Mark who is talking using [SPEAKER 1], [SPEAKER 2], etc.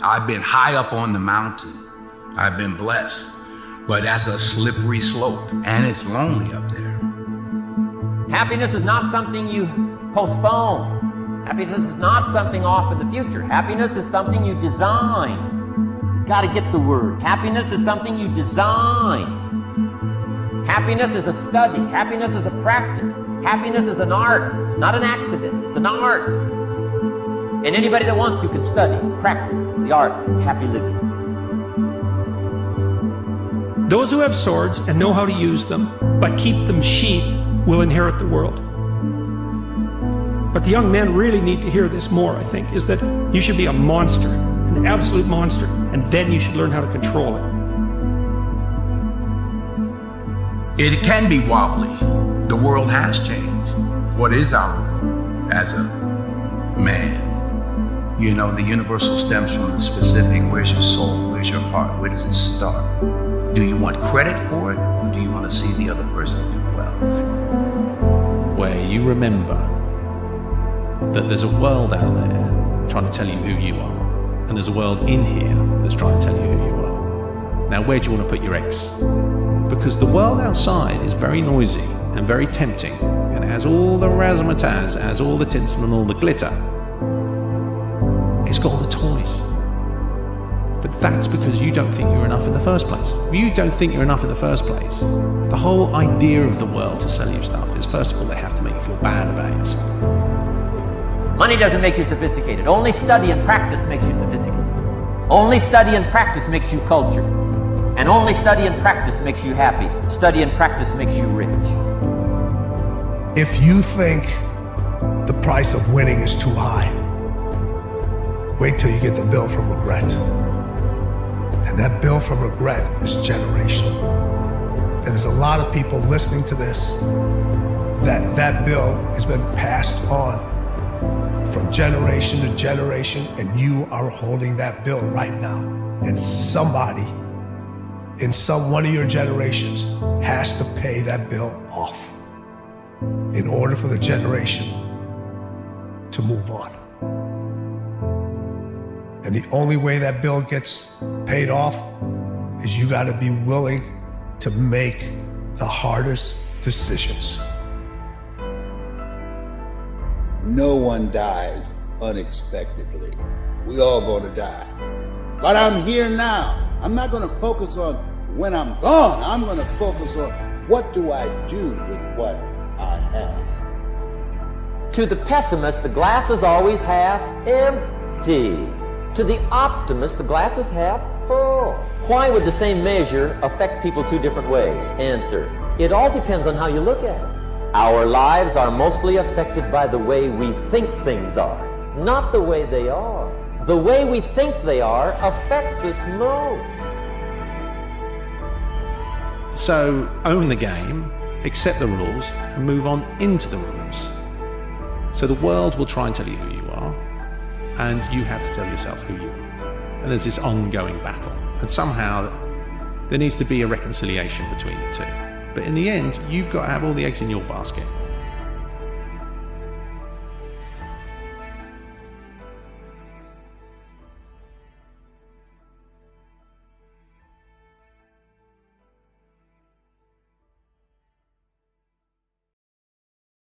[SPEAKER 1] I've been high up on the mountain. I've been blessed. But that's a slippery slope, and it's lonely up there.
[SPEAKER 2] Happiness is not something you postpone. Happiness is not something off in the future. Happiness is something you design. You gotta get the word. Happiness is something you design. Happiness is a study. Happiness is a practice. Happiness is an art. It's not an accident. It's an art. And anybody that wants to can study, practice the art of happy living.
[SPEAKER 3] Those who have swords and know how to use them, but keep them sheathed, will inherit the world. But the young men really need to hear this more, I think, is that you should be a monster, an absolute monster, and then you should learn how to control it.
[SPEAKER 1] It can be wobbly. The world has changed. What is our role as a man? You know, the universal stems from the specific. Where's your soul? Where's your heart? Where does it start? Do you want credit for it, or do you want to see the other person do well?
[SPEAKER 4] Where you remember that there's a world out there trying to tell you who you are, and there's a world in here that's trying to tell you who you are. Now, where do you want to put your eggs? Because the world outside is very noisy and very tempting, and it has all the razzmatazz, it has all the tinsel and all the glitter. It's got all the toys. But that's because you don't think you're enough in the first place. If you don't think you're enough in the first place, the whole idea of the world to sell you stuff is, first of all, they have to make you feel bad about yourself.
[SPEAKER 2] Money doesn't make you sophisticated. Only study and practice makes you sophisticated. Only study and practice makes you cultured. And only study and practice makes you happy. Study and practice makes you rich.
[SPEAKER 5] If you think the price of winning is too high, wait till you get the bill from regret. And that bill from regret is generational. And there's a lot of people listening to this that bill has been passed on from generation to generation, and you are holding that bill right now. And somebody in one of your generations has to pay that bill off in order for the generation to move on. And the only way that bill gets paid off is you gotta be willing to make the hardest decisions.
[SPEAKER 6] No one dies unexpectedly. We all gonna die. But I'm here now. I'm not gonna focus on when I'm gone. I'm gonna focus on what do I do with what I have.
[SPEAKER 2] To the pessimist, the glass is always half empty. To the optimist, the glass is half full. Why would the same measure affect people two different ways? Answer: it all depends on how you look at it. Our lives are mostly affected by the way we think things are, not the way they are. The way we think they are affects us most.
[SPEAKER 4] So own the game, accept the rules, and move on into the rules. So the world will try and tell you who you are, and you have to tell yourself who you are. And there's this ongoing battle. And somehow there needs to be a reconciliation between the two. But in the end, you've got to have all the eggs in your basket.